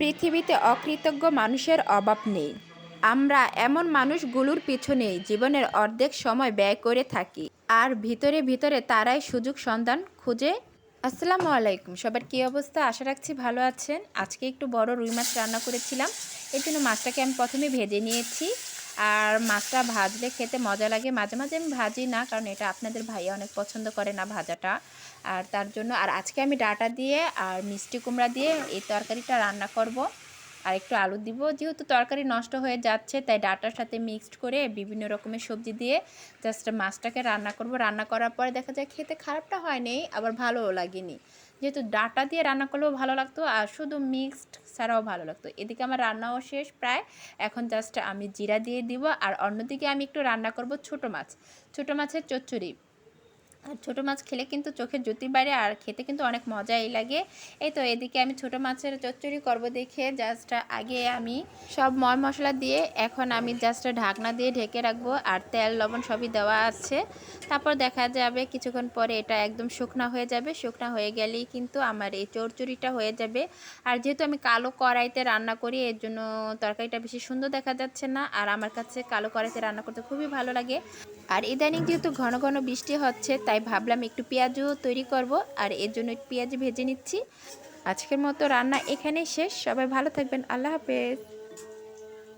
পৃথিবীতে অকৃতজ্ঞ মানুষের অভাব নেই। আমরা এমন মানুষগুলোর পিছনেই জীবনের অর্ধেক সময় ব্যয় করে থাকি, আর ভিতরে ভিতরে তারাই সুযোগ সন্ধান খুঁজে। আসসালামু আলাইকুম, সবার কী অবস্থা? আশা রাখছি ভালো আছেন। আজকে একটু বড় রুই মাছ রান্না করেছিলাম। এর জন্য মাছটাকে আমি প্রথমে ভেজে নিয়েছি। আর মাছটা ভাজলে খেতে মজা লাগে। মাঝে মাঝে আমি ভাজি না, কারণ এটা আপনাদের ভাইয়া অনেক পছন্দ করে না ভাজাটা। আর তার জন্য আজকে আমি ডাঁটা দিয়ে আর মিষ্টি কুমড়া দিয়ে এই তরকারিটা রান্না করব। আর একটু আলু দিব, যেহেতু তরকারি নষ্ট হয়ে যাচ্ছে তাই ডাঁটার সাথে মিক্সড করে বিভিন্ন রকমের সবজি দিয়ে জাস্ট মাছটাকে রান্না করব। রান্না করার পরে দেখা যায় খেতে খারাপটা হয়নি, আবার ভালোও লাগেনি। যেহেতু ডাঁটা দিয়ে রান্না করলেও ভালো লাগতো, আর শুধু মিক্সড ছাড়াও ভালো লাগতো। এদিকে আমার রান্নাও শেষ প্রায়। এখন জাস্ট আমি জিরা দিয়ে দিব। আর অন্যদিকে আমি একটু রান্না করব ছোটো মাছ, ছোটো মাছের চচ্চড়ি। আর ছোটো মাছ খেলে কিন্তু চোখের জ্যোতি বাড়ে, আর খেতে কিন্তু অনেক মজাই লাগে। এই তো এদিকে আমি ছোটো মাছের চচ্চড়ি করব দেখে জাস্ট আগে আমি সব মশলা দিয়ে এখন আমি জাস্ট ঢাকনা দিয়ে ঢেকে রাখবো। আর তেল লবণ সবই দেওয়া আছে। তারপর দেখা যাবে কিছুক্ষণ পরে এটা একদম শুকনা হয়ে যাবে। শুকনা হয়ে গেলেই কিন্তু আমার এই চচ্চড়িটা হয়ে যাবে। আর যেহেতু আমি কালো কড়াইতে রান্না করি, এর জন্য তরকারিটা বেশি সুন্দর দেখা যাচ্ছে না। আর আমার কাছে কালো কড়াইতে রান্না করতে খুবই ভালো লাগে। আর ইদানিং যেহেতু ঘন ঘন বৃষ্টি হচ্ছে, তাই ভাবলাম একটু পেঁয়াজও তৈরি করব। আর এর জন্য পেঁয়াজ ভেজে নিচ্ছি। আজকের মতো রান্না এখানেই শেষ। সবাই ভালো থাকবেন। আল্লাহ হাফেজ।